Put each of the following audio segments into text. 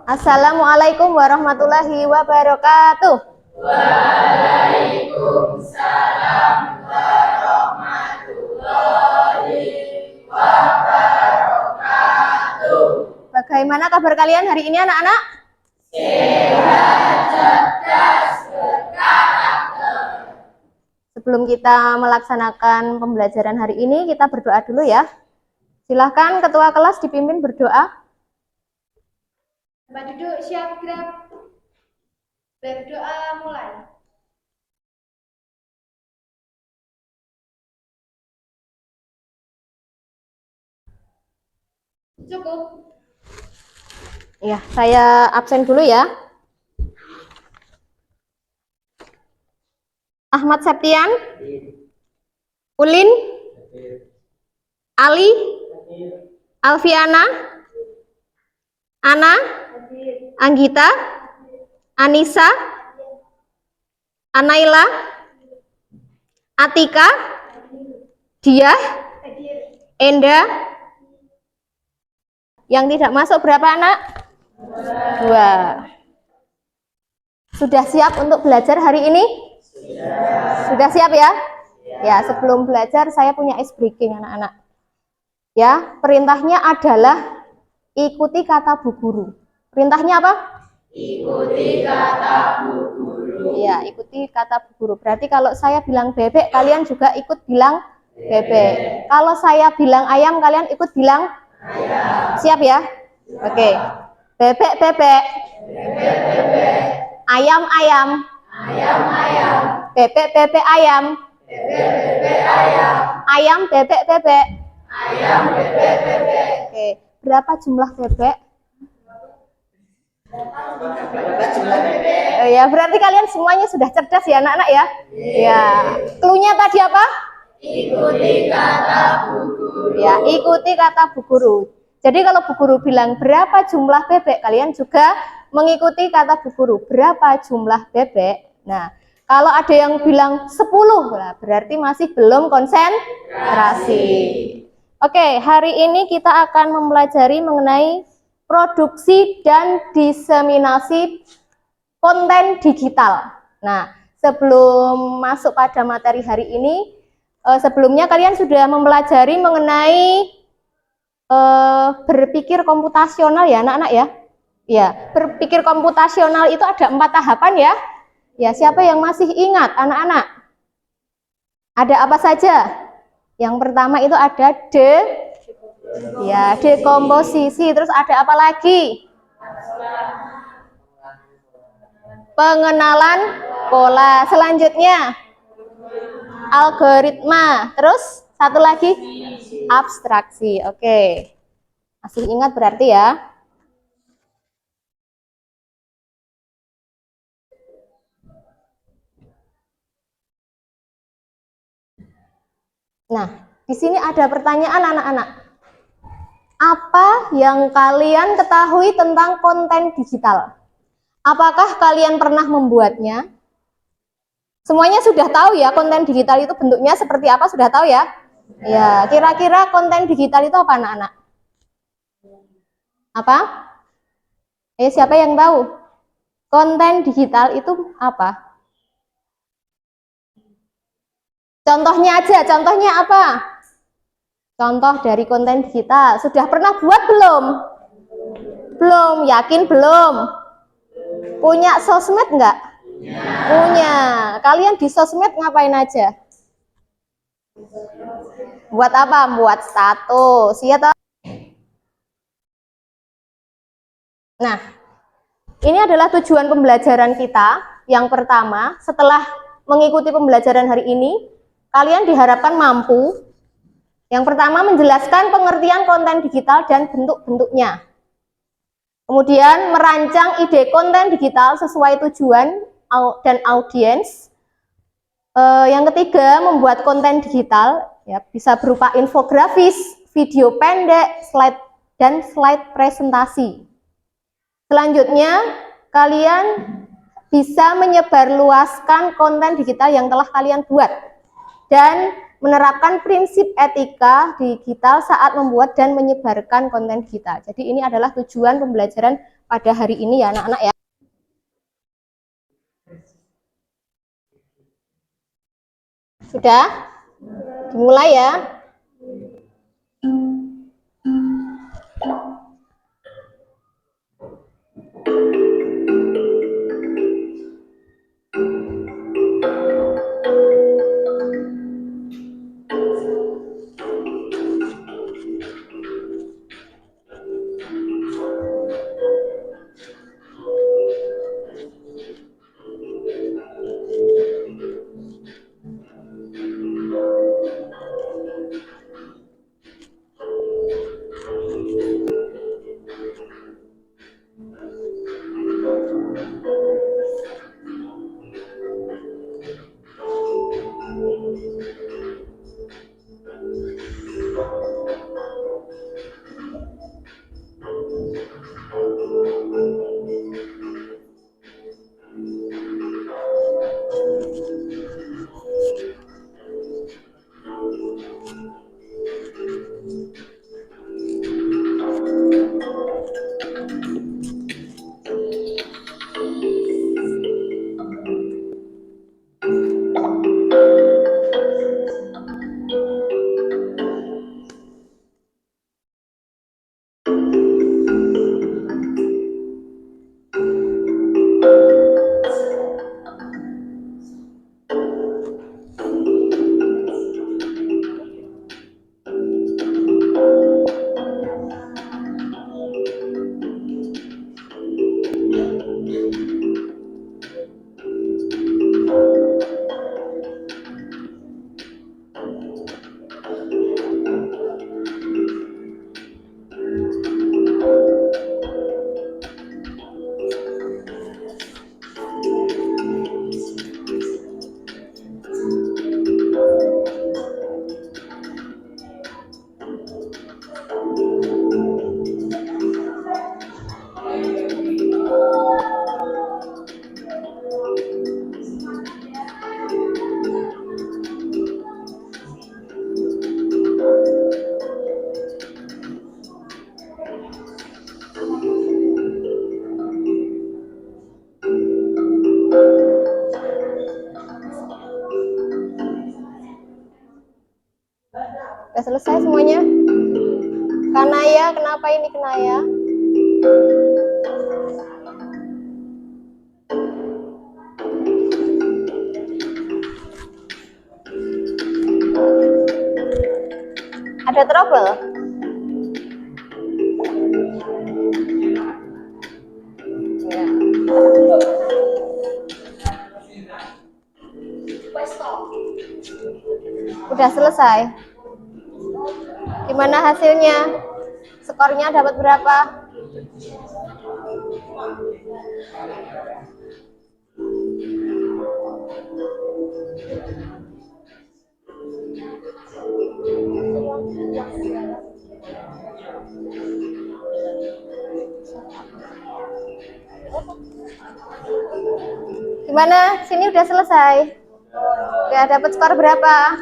Assalamualaikum warahmatullahi wabarakatuh. Waalaikumsalam warahmatullahi wabarakatuh. Bagaimana kabar kalian hari ini anak-anak? Sehat, cerdas, berkarakter. Sebelum kita melaksanakan pembelajaran hari ini, kita berdoa dulu ya. Silahkan ketua kelas dipimpin berdoa. Tempat duduk siap gerak. Berdoa mulai. Cukup. Ya, saya absen dulu ya. Ahmad Septian, Ulin, Ali, Alfiana, Ana, Anggita, Anissa, Anaila, Atika, Diah, Enda. Yang tidak masuk berapa anak? 2. Sudah siap untuk belajar hari ini? Sudah siap ya? Ya, sebelum belajar saya punya ice breaking anak-anak. Ya, perintahnya adalah ikuti kata Bu Guru. Perintahnya apa? Ikuti kata Bu Guru. Ya, ikuti kata Bu Guru. Berarti kalau saya bilang bebek, kalian juga ikut bilang bebek. Kalau saya bilang ayam, kalian ikut bilang ayam. Siap ya? Oke. Bebek, bebek. Bebek, bebek. Ayam, ayam. Ayam, ayam. Bebek, bebek, ayam. Bebek, bebek, ayam. Ayam, bebek, bebek. Ayam, bebek, bebek. Oke. Berapa jumlah bebek? Berapa jumlah bebek? Ya, berarti kalian semuanya sudah cerdas ya anak-anak ya? Ya. Cluenya tadi apa? Ikuti kata Bu Guru. Ya, ikuti kata Bu Guru. Jadi kalau Bu Guru bilang berapa jumlah bebek, kalian juga mengikuti kata Bu Guru. Berapa jumlah bebek? Nah, kalau ada yang bilang 10, lah, berarti masih belum konsentrasi. Oke, hari ini kita akan mempelajari mengenai produksi dan diseminasi konten digital. Nah, sebelum masuk pada materi hari ini, sebelumnya kalian sudah mempelajari mengenai berpikir komputasional ya anak-anak ya? Ya, berpikir komputasional itu ada 4 tahapan ya. Ya, siapa yang masih ingat anak-anak? Ada apa saja? Yang pertama itu ada dekomposisi. Terus ada apa lagi? Pengenalan pola. Selanjutnya algoritma. Terus satu lagi abstraksi. Oke. Masih ingat berarti ya? Nah, di sini ada pertanyaan anak-anak. Apa yang kalian ketahui tentang konten digital? Apakah kalian pernah membuatnya? Semuanya sudah tahu ya konten digital itu bentuknya seperti apa, sudah tahu ya? Ya, kira-kira konten digital itu apa anak-anak? Apa? Siapa yang tahu? Konten digital itu apa? Contohnya aja, contohnya apa? Contoh dari konten digital. Sudah pernah buat belum? Belum, yakin belum? Punya sosmed enggak? Punya. Kalian di sosmed ngapain aja? Buat apa? Buat status. Iya toh? Nah, ini adalah tujuan pembelajaran kita. Yang pertama, setelah mengikuti pembelajaran hari ini, kalian diharapkan mampu. Yang pertama, menjelaskan pengertian konten digital dan bentuk-bentuknya. Kemudian, merancang ide konten digital sesuai tujuan dan audiens. Yang ketiga, membuat konten digital, ya, bisa berupa infografis, video pendek, slide, dan slide presentasi. Selanjutnya, kalian bisa menyebarluaskan konten digital yang telah kalian buat. Dan menerapkan prinsip etika digital saat membuat dan menyebarkan konten digital. Jadi ini adalah tujuan pembelajaran pada hari ini ya anak-anak ya. Sudah? Dimulai ya. Sudah selesai semuanya? Kanaya, kenapa ini Kanaya? Ada trouble? Ya. Udah selesai. Gimana hasilnya? Skornya dapat berapa? Gimana? Sini udah selesai. Udah dapat skor berapa?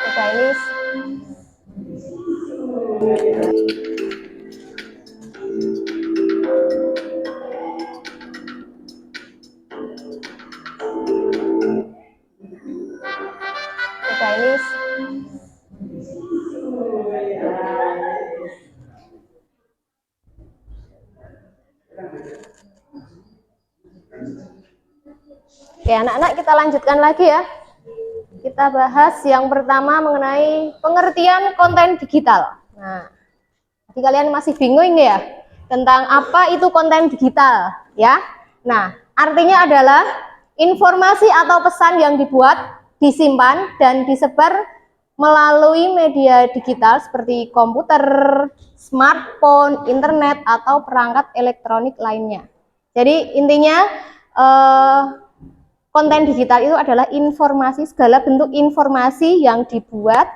Udah ini. Udah ini Oke, anak-anak kita lanjutkan lagi ya. Kita bahas yang pertama mengenai pengertian konten digital. Nah, jadi kalian masih bingung ya tentang apa itu konten digital ya. Nah, artinya adalah informasi atau pesan yang dibuat, disimpan, dan disebar melalui media digital seperti komputer, smartphone, internet, atau perangkat elektronik lainnya. Jadi intinya konten digital itu adalah informasi, segala bentuk informasi yang dibuat,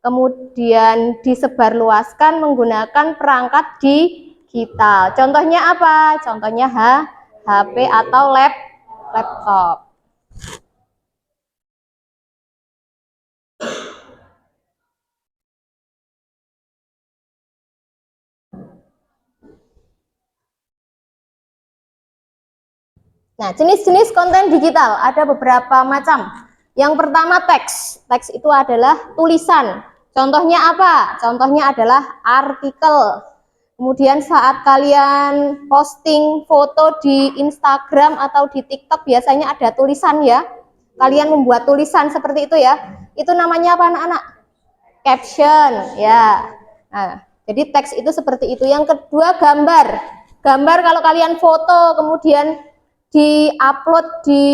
kemudian disebarluaskan menggunakan perangkat digital. Contohnya apa? Contohnya HP atau laptop. Nah, jenis-jenis konten digital ada beberapa macam. Yang pertama teks. Teks itu adalah tulisan. Contohnya apa? Contohnya adalah artikel. Kemudian saat kalian posting foto di Instagram atau di TikTok biasanya ada tulisan ya. Kalian membuat tulisan seperti itu ya. Itu namanya apa anak-anak? Caption ya. Nah, jadi teks itu seperti itu. Yang kedua gambar. Gambar kalau kalian foto kemudian di-upload di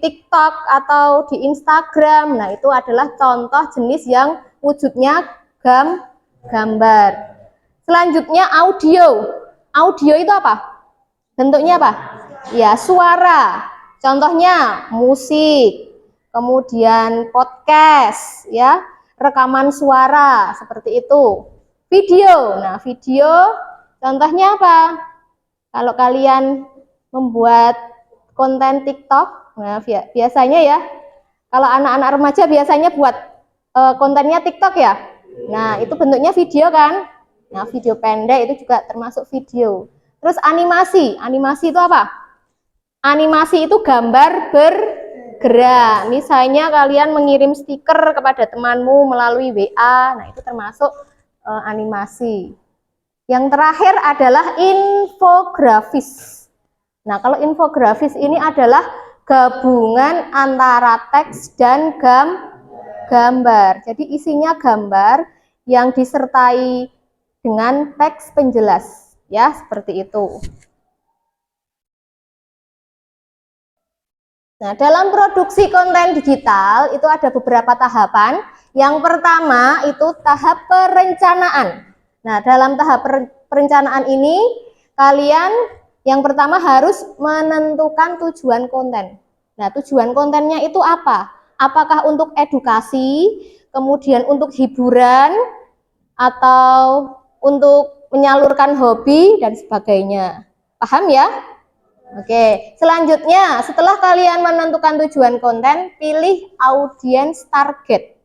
TikTok atau di Instagram. Nah, itu adalah contoh jenis yang wujudnya gambar. Selanjutnya audio. Audio itu apa? Bentuknya apa? Ya, suara. Contohnya musik, kemudian podcast, ya, rekaman suara seperti itu. Video. Nah, video contohnya apa? Kalau kalian membuat konten TikTok, nah biasanya ya, kalau anak-anak remaja biasanya buat kontennya TikTok ya. Nah, itu bentuknya video kan? Nah, video pendek itu juga termasuk video. Terus animasi. Animasi itu apa? Animasi itu gambar bergerak. Misalnya kalian mengirim stiker kepada temanmu melalui WA. Nah, itu termasuk animasi. Yang terakhir adalah infografis. Nah, kalau infografis ini adalah gabungan antara teks dan gambar. Jadi isinya gambar yang disertai dengan teks penjelas, ya, seperti itu. Nah, dalam produksi konten digital itu ada beberapa tahapan. Yang pertama itu tahap perencanaan. Nah, dalam tahap perencanaan ini kalian yang pertama harus menentukan tujuan konten. Nah, tujuan kontennya itu apa? Apakah untuk edukasi, kemudian untuk hiburan, atau untuk menyalurkan hobi, dan sebagainya. Paham ya? Oke, selanjutnya setelah kalian menentukan tujuan konten, pilih audiens target.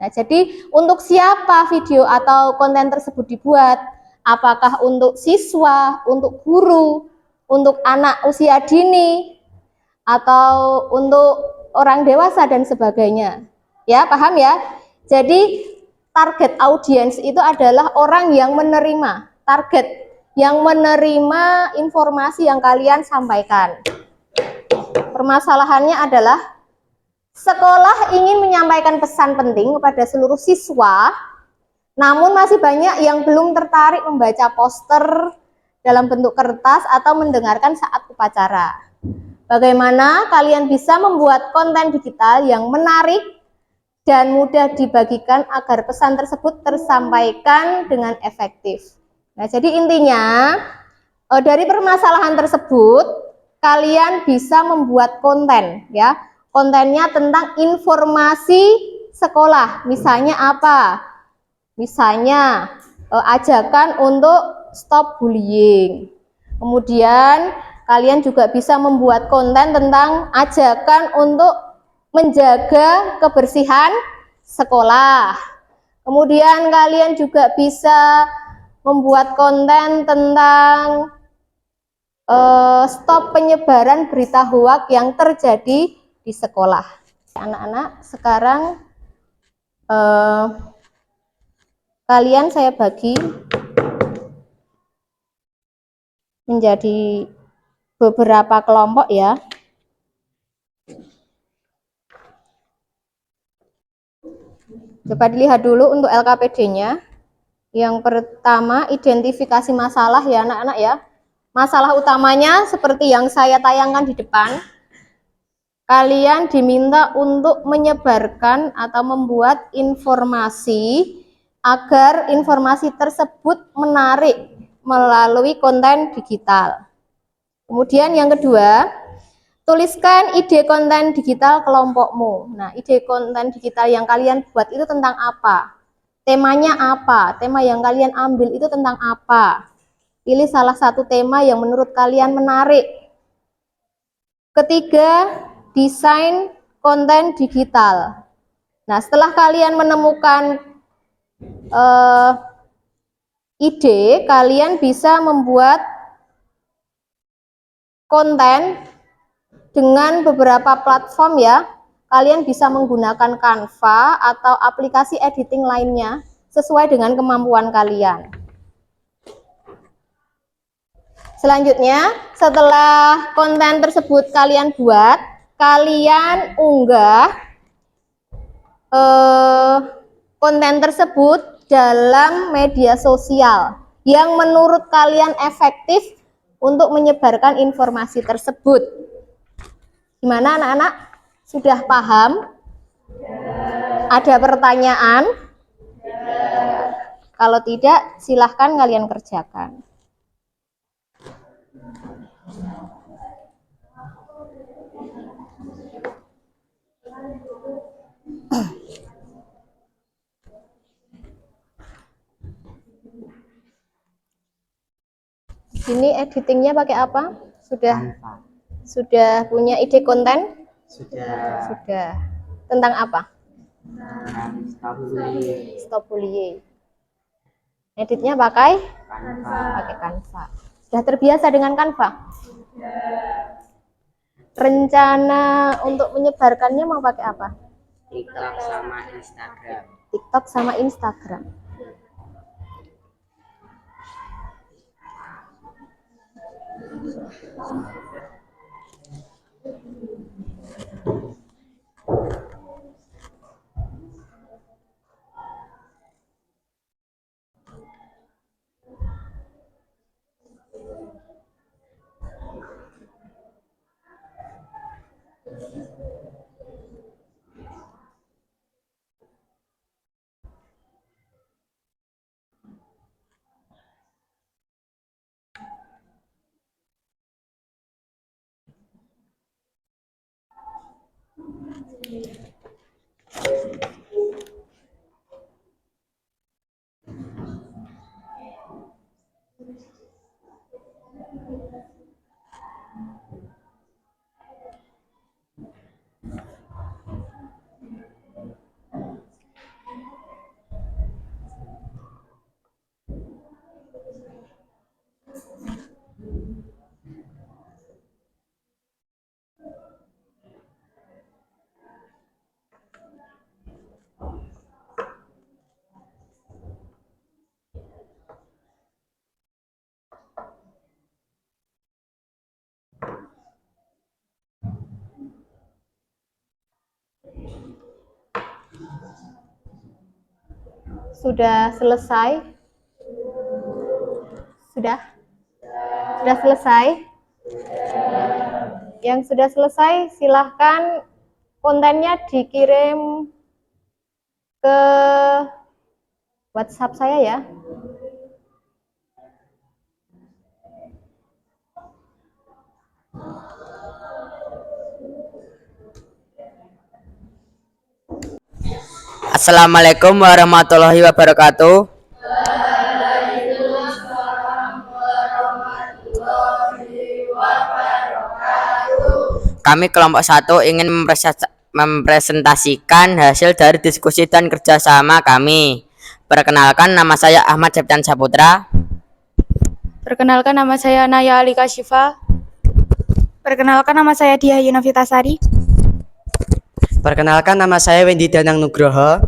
Nah, jadi untuk siapa video atau konten tersebut dibuat? Apakah untuk siswa, untuk guru, untuk anak usia dini, atau untuk orang dewasa dan sebagainya. Ya, paham ya? Jadi target audiens itu adalah orang yang menerima, target yang menerima informasi yang kalian sampaikan. Permasalahannya adalah sekolah ingin menyampaikan pesan penting kepada seluruh siswa, namun masih banyak yang belum tertarik membaca poster dalam bentuk kertas atau mendengarkan saat upacara. Bagaimana kalian bisa membuat konten digital yang menarik dan mudah dibagikan agar pesan tersebut tersampaikan dengan efektif? Nah, jadi intinya dari permasalahan tersebut kalian bisa membuat konten ya. Kontennya tentang informasi sekolah. Misalnya apa? Misalnya ajakan untuk stop bullying. Kemudian kalian juga bisa membuat konten tentang ajakan untuk menjaga kebersihan sekolah. Kemudian kalian juga bisa membuat konten tentang stop penyebaran berita hoak yang terjadi di sekolah. Anak-anak, sekarang kalian saya bagi menjadi beberapa kelompok ya. Coba dilihat dulu untuk LKPD-nya. Yang pertama, identifikasi masalah ya anak-anak ya. Masalah utamanya seperti yang saya tayangkan di depan. Kalian diminta untuk menyebarkan atau membuat informasi agar informasi tersebut menarik melalui konten digital. Kemudian yang kedua, tuliskan ide konten digital kelompokmu. Nah, ide konten digital yang kalian buat itu tentang apa? Temanya apa? Tema yang kalian ambil itu tentang apa? Pilih salah satu tema yang menurut kalian menarik. Ketiga, desain konten digital. Nah, setelah kalian menemukan ide, kalian bisa membuat konten dengan beberapa platform ya. Kalian bisa menggunakan Canva atau aplikasi editing lainnya sesuai dengan kemampuan kalian. Selanjutnya, setelah konten tersebut kalian buat, kalian unggah konten tersebut dalam media sosial yang menurut kalian efektif untuk menyebarkan informasi tersebut. Gimana anak-anak? Sudah paham? Ada pertanyaan? Kalau tidak, silahkan kalian kerjakan. Ini editingnya pakai apa? Sudah punya ide konten? Sudah. Tentang apa? Stop bullying. Editnya pakai Canva. Sudah terbiasa dengan Canva? Rencana untuk menyebarkannya mau pakai apa? TikTok sama Instagram. TikTok sama Instagram. Sudah selesai? Sudah? Sudah selesai? Yang sudah selesai silahkan kontennya dikirim ke WhatsApp saya ya. Assalamualaikum warahmatullahi wabarakatuh. Kami kelompok 1 ingin mempresentasikan hasil dari diskusi dan kerjasama kami. Perkenalkan, nama saya Ahmad Septian Saputra. Perkenalkan, nama saya Naya Alika Syifa. Perkenalkan, nama saya Diah Yunafitasari. Perkenalkan, nama saya Wendy Danang Nugroho.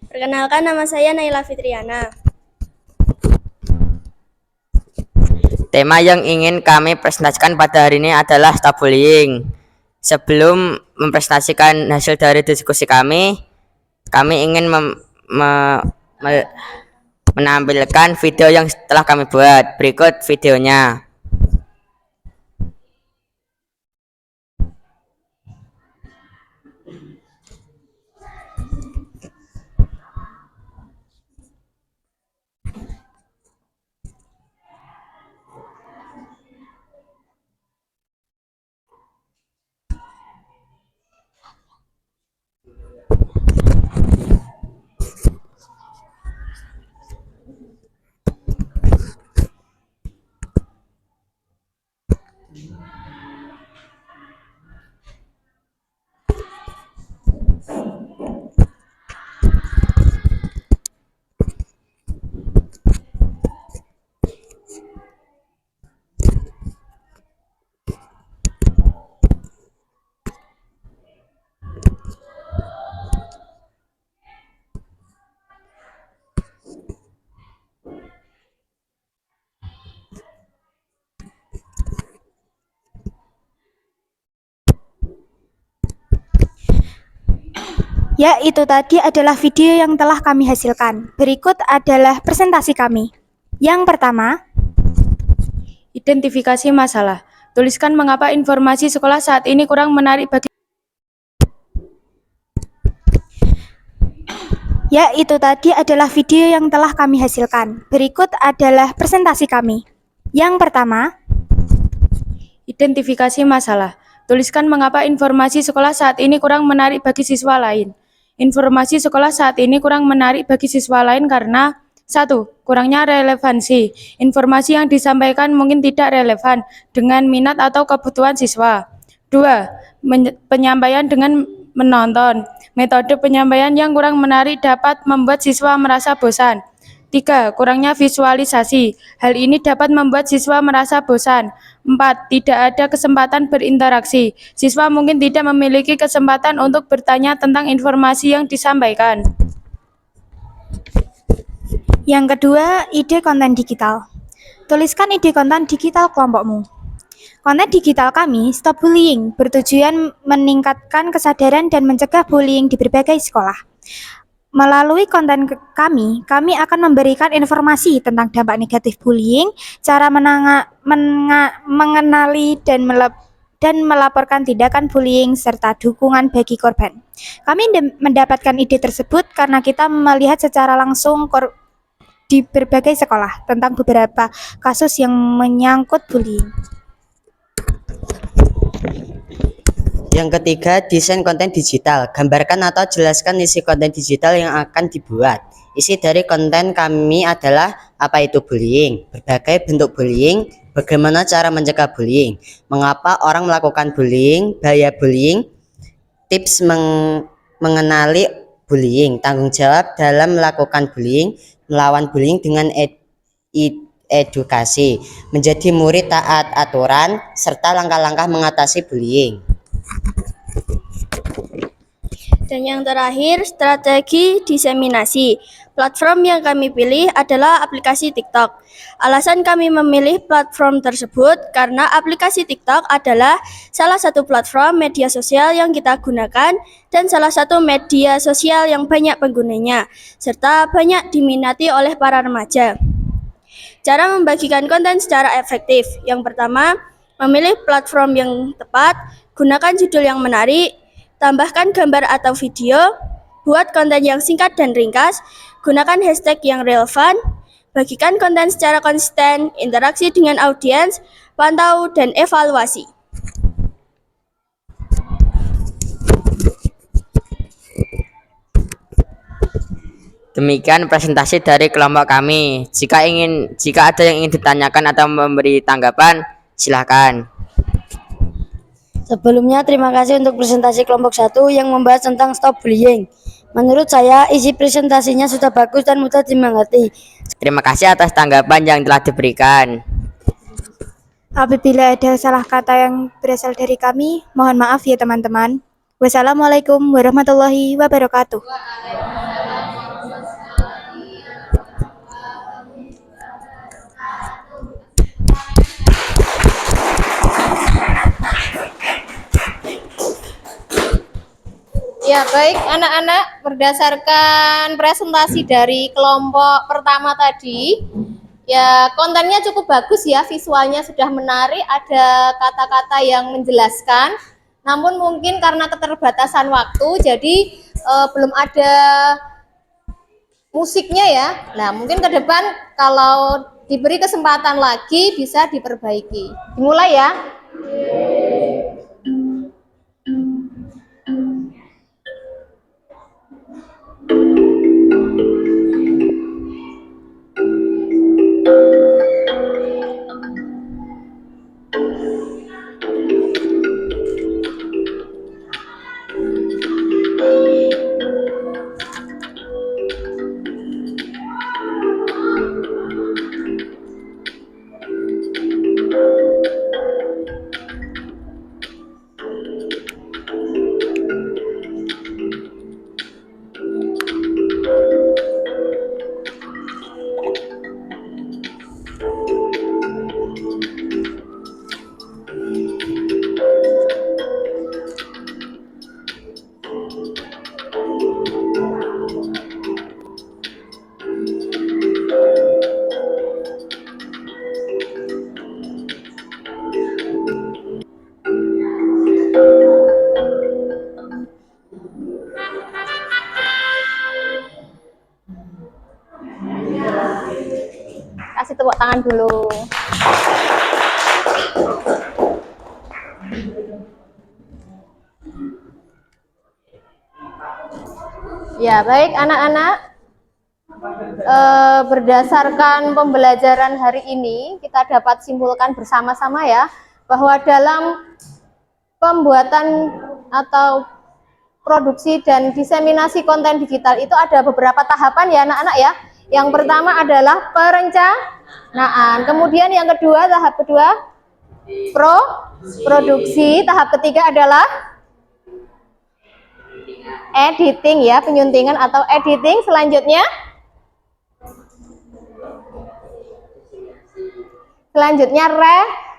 Perkenalkan, nama saya Naila Fitriana. Tema yang ingin kami presentasikan pada hari ini adalah stop bullying. Sebelum mempresentasikan hasil dari diskusi kami, Kami ingin menampilkan video yang telah kami buat. Berikut videonya. Ya, itu tadi adalah video yang telah kami hasilkan. Berikut adalah presentasi kami. Yang pertama, identifikasi masalah. Tuliskan mengapa informasi sekolah saat ini kurang menarik bagi. Ya, itu tadi adalah video yang telah kami hasilkan. Berikut adalah presentasi kami. Yang pertama, identifikasi masalah. Tuliskan mengapa informasi sekolah saat ini kurang menarik bagi siswa lain. Informasi sekolah saat ini kurang menarik bagi siswa lain karena 1. Kurangnya relevansi. Informasi yang disampaikan mungkin tidak relevan dengan minat atau kebutuhan siswa. 2. Penyampaian dengan menonton. Metode penyampaian yang kurang menarik dapat membuat siswa merasa bosan. 3. Kurangnya visualisasi. Hal ini dapat membuat siswa merasa bosan. 4. Tidak ada kesempatan berinteraksi. Siswa mungkin tidak memiliki kesempatan untuk bertanya tentang informasi yang disampaikan. Yang kedua, ide konten digital. Tuliskan ide konten digital kelompokmu. Konten digital kami, Stop Bullying, bertujuan meningkatkan kesadaran dan mencegah bullying di berbagai sekolah. Melalui konten kami akan memberikan informasi tentang dampak negatif bullying, cara mengenali dan melaporkan tindakan bullying, serta dukungan bagi korban. Kami mendapatkan ide tersebut karena kita melihat secara langsung di berbagai sekolah tentang beberapa kasus yang menyangkut bullying. Yang ketiga, desain konten digital. Gambarkan atau jelaskan isi konten digital yang akan dibuat. Isi dari konten kami adalah apa itu bullying, berbagai bentuk bullying, bagaimana cara mencegah bullying, mengapa orang melakukan bullying, bahaya bullying, tips mengenali bullying, tanggung jawab dalam melakukan bullying, melawan bullying dengan edukasi, menjadi murid taat aturan, serta langkah-langkah mengatasi bullying. Dan yang terakhir, strategi diseminasi. Platform yang kami pilih adalah aplikasi TikTok. Alasan kami memilih platform tersebut karena aplikasi TikTok adalah salah satu platform media sosial yang kita gunakan dan salah satu media sosial yang banyak penggunanya, serta banyak diminati oleh para remaja. Cara membagikan konten secara efektif. Yang pertama, memilih platform yang tepat, gunakan judul yang menarik, tambahkan gambar atau video, buat konten yang singkat dan ringkas, gunakan hashtag yang relevan, bagikan konten secara konsisten, interaksi dengan audiens, pantau dan evaluasi. Demikian presentasi dari kelompok kami. Jika ada yang ingin ditanyakan atau memberi tanggapan, silakan. Sebelumnya, terima kasih untuk presentasi kelompok 1 yang membahas tentang stop bullying. Menurut saya, isi presentasinya sudah bagus dan mudah dimengerti. Terima kasih atas tanggapan yang telah diberikan. Apabila ada salah kata yang berasal dari kami, mohon maaf ya teman-teman. Wassalamualaikum warahmatullahi wabarakatuh. Ya, baik anak-anak, berdasarkan presentasi dari kelompok pertama tadi, ya kontennya cukup bagus ya, visualnya sudah menarik, ada kata-kata yang menjelaskan. Namun mungkin karena keterbatasan waktu, jadi belum ada musiknya ya. Nah, mungkin ke depan kalau diberi kesempatan lagi bisa diperbaiki. Dimulai ya. Kasih tepuk tangan dulu. Ya, baik anak-anak. Berdasarkan pembelajaran hari ini, kita dapat simpulkan bersama-sama ya, bahwa dalam pembuatan atau produksi dan diseminasi konten digital itu ada beberapa tahapan ya anak-anak ya. Yang pertama adalah perencanaan, kemudian yang kedua, tahap kedua produksi, tahap ketiga adalah editing ya, penyuntingan atau editing. Selanjutnya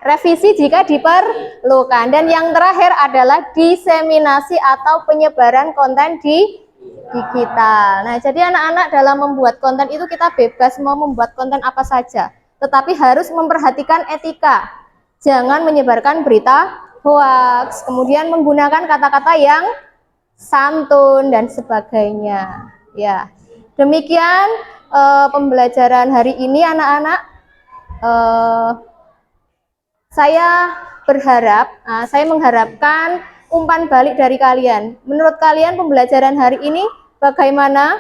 revisi jika diperlukan, dan yang terakhir adalah diseminasi atau penyebaran konten di digital. Nah, jadi anak-anak dalam membuat konten itu kita bebas mau membuat konten apa saja, tetapi harus memperhatikan etika. Jangan menyebarkan berita hoax, kemudian menggunakan kata-kata yang santun dan sebagainya. Ya, demikian pembelajaran hari ini anak-anak. Saya mengharapkan umpan balik dari kalian. Menurut kalian pembelajaran hari ini bagaimana?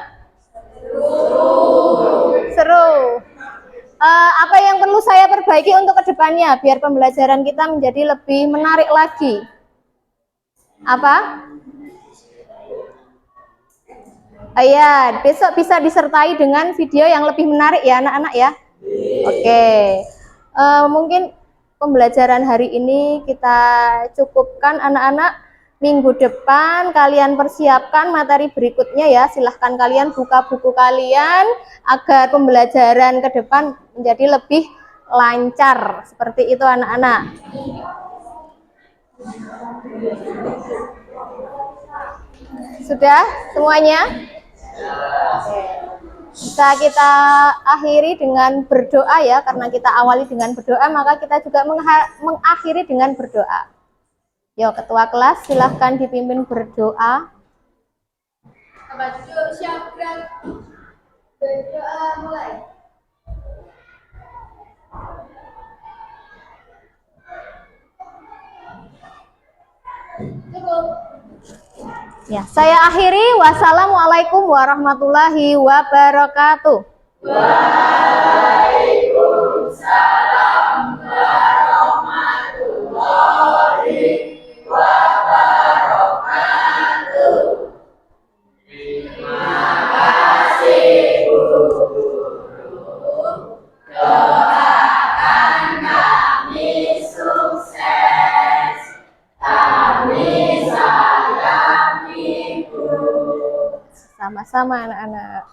Seru. Apa yang perlu saya perbaiki untuk kedepannya biar pembelajaran kita menjadi lebih menarik lagi? Apa? Ya, besok bisa disertai dengan video yang lebih menarik ya anak-anak ya. Oke. Mungkin pembelajaran hari ini kita cukupkan anak-anak. Minggu depan kalian persiapkan materi berikutnya ya. Silahkan kalian buka buku kalian agar pembelajaran ke depan menjadi lebih lancar. Seperti itu anak-anak. Sudah semuanya? Bisa kita akhiri dengan berdoa ya, karena kita awali dengan berdoa, maka kita juga mengakhiri dengan berdoa. Yuk, ketua kelas silahkan dipimpin berdoa. Berdoa mulai. Cukup. Ya, saya akhiri. Wassalamualaikum warahmatullahi wabarakatuh. Waalaikumsalam warahmatullahi wabarakatuh. Terima kasih Bu Guru. Doakan kami sukses. Kami sayang Ibu. Sama-sama anak-anak.